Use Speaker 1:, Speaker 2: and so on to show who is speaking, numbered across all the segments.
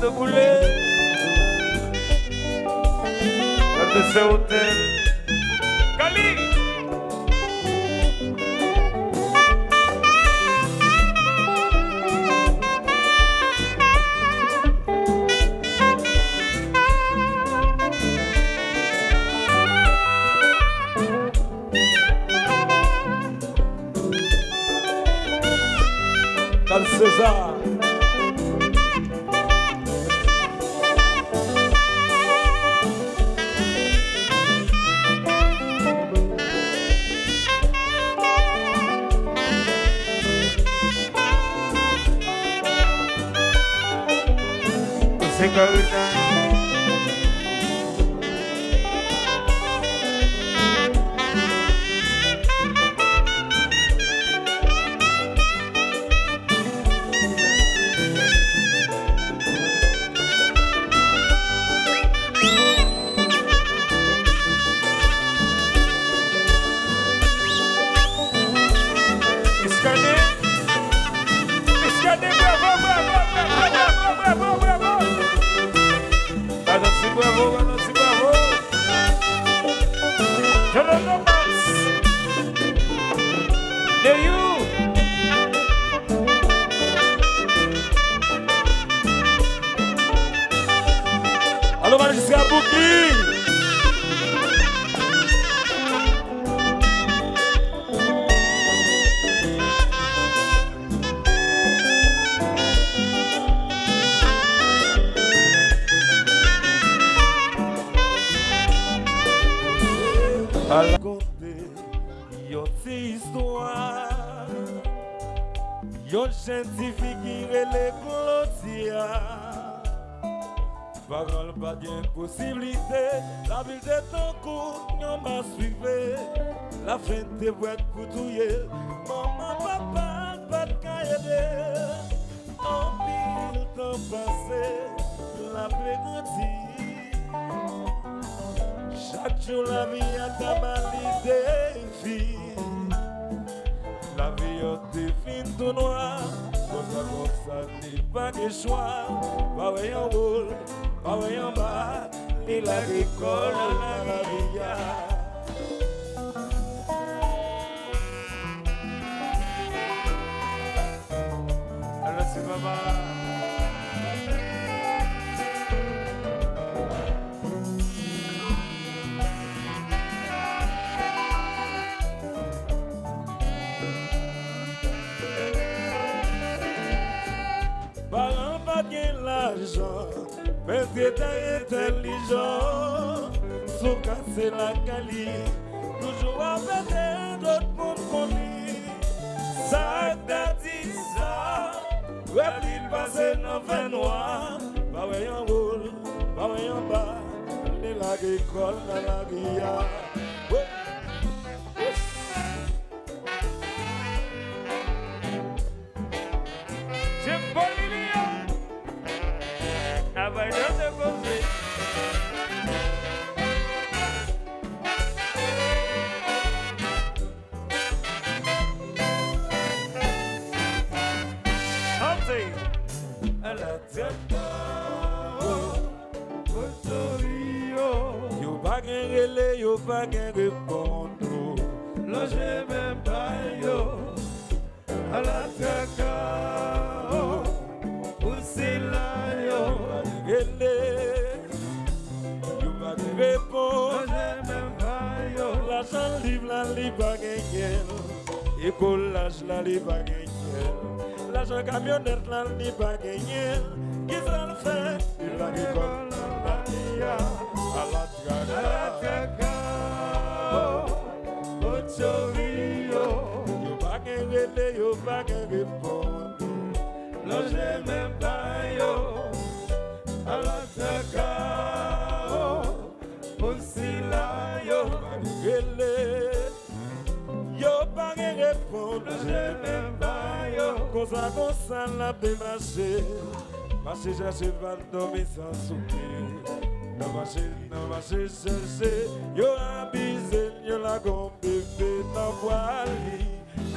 Speaker 1: de boulet. De ce hôtel. Kali. Dans le César. Allô, man, jusqu'à Bouki. À la côté, yon ti histoire, yon scientifique qui relève Clotia. Parole pas d'impossibilité, la ville de ton coup, yon m'a suivi. La fin de boîte pour touiller, maman, papa, pas de cahier. En pile temps passé, la plaie grandit. Chaque jour la vie a ta défi. La vie a des fins tout noir. Comme ça, n'est pas de choix. Pas en haut, pas en bas. Et la récolte à la vie. Alors c'est maman. Parents pas gain l'argent, mais t'es intelligent. Sous casser la cali, toujours avec d'autres mondes connus. Ça dit ça, ouais, il passe dans fin noir. Pas en haut, pas en bas, de l'agricole dans la guilla. Yo pas qu'un répondre, là j'ai même pas yo à la cacao, aussi là yo pas qu'un répondre, là j'ai même pas yo l'argent livre la libre pas gagner, écolage la libre pas gagner, l'argent camionnette la libre pas gagner, qui sera le fait de la récolte la dia à la cacao. Yo pas qu'un relais, yo pas qu'un répondre. Là j'ai même pas yo à la cacao. Aussi là yo pas qu'un relais, yo pas qu'un répondre. Là j'ai même pas yo. Comme ça la démarché. Marcher chercher pas dormir sans soupir. Non marcher chercher, yo abusé, yo la gomme bébé dans voile.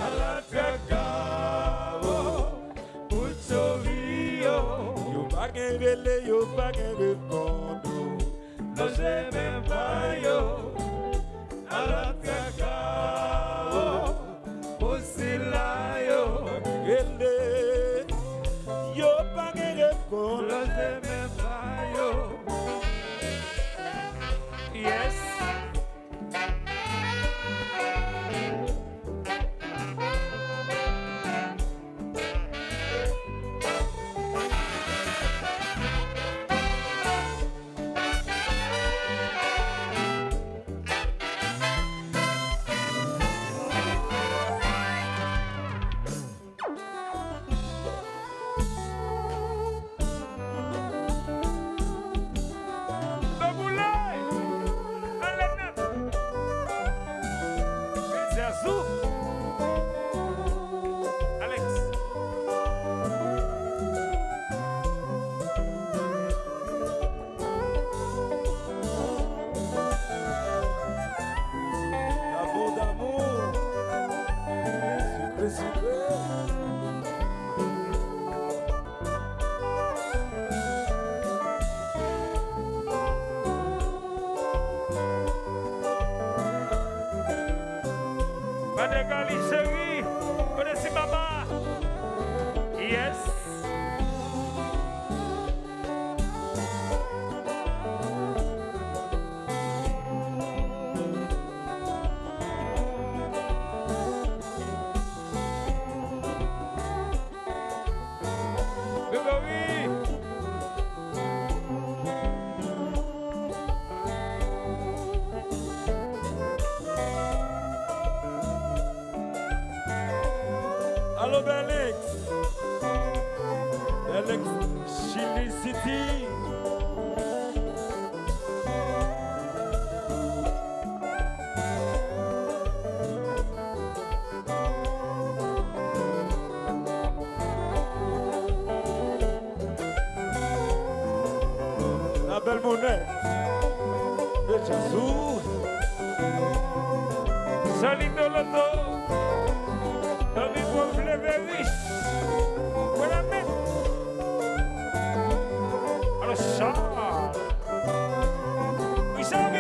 Speaker 1: À la cacao, pour sauver yo pas qu'un relais, Manégali chérie, connaissez maman? Yes. Allô Belix, Belix Chili City. La belle monnaie de Chassou. Salut de l'auto. Riche. Voilà, mais. Alors, Charles. Oui, Charles.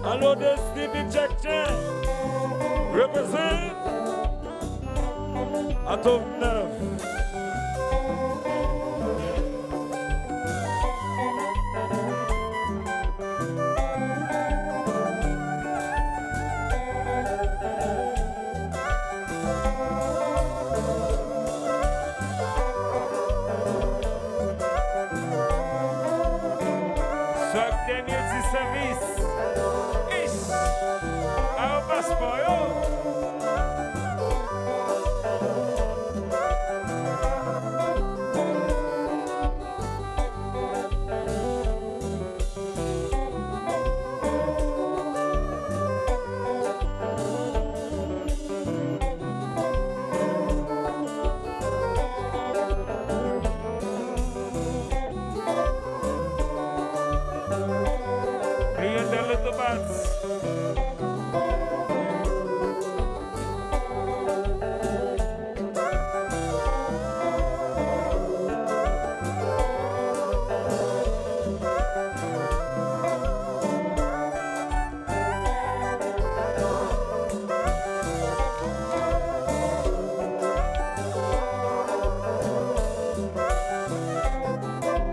Speaker 1: Allô, de Stevie Jackson, représente Atome 9. Chaque dernier du service.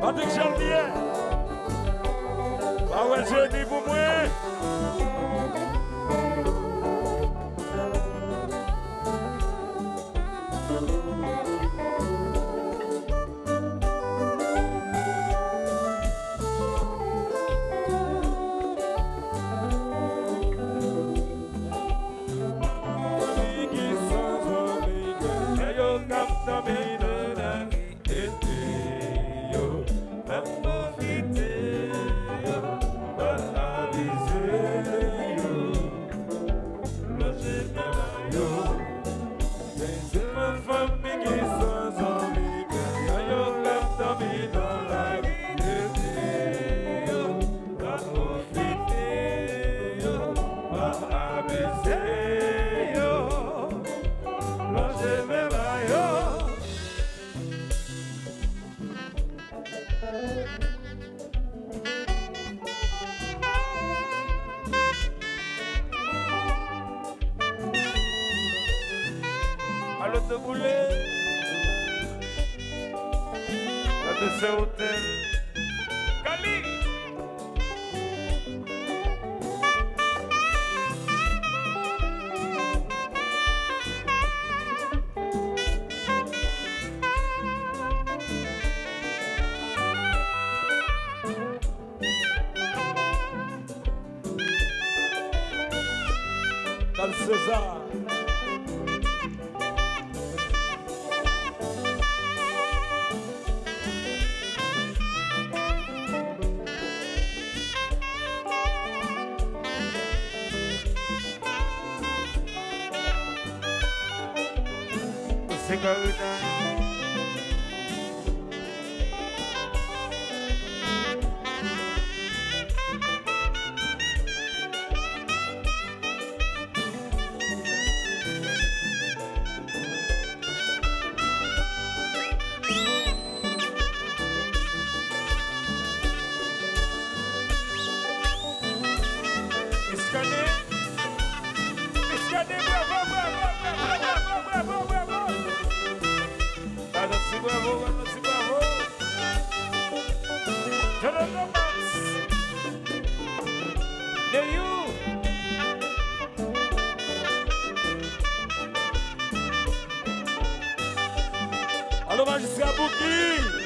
Speaker 1: Patrick Charlier, ah ouais, j'ai dit pour moi. Allô de boulet, là de ce hôtel. Dans César. Alô, magistrat Bouki.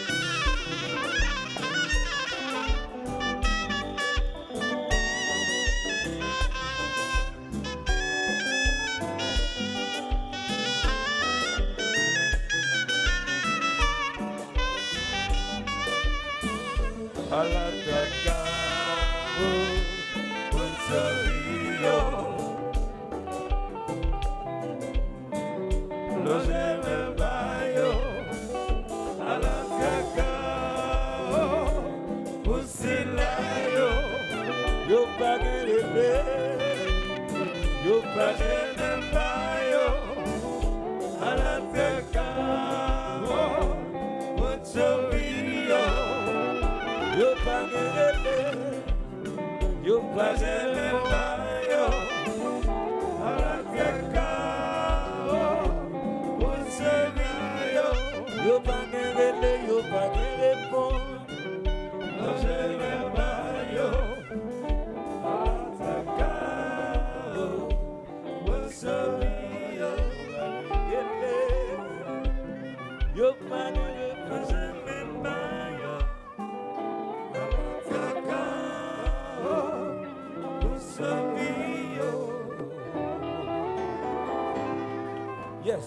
Speaker 1: Yes.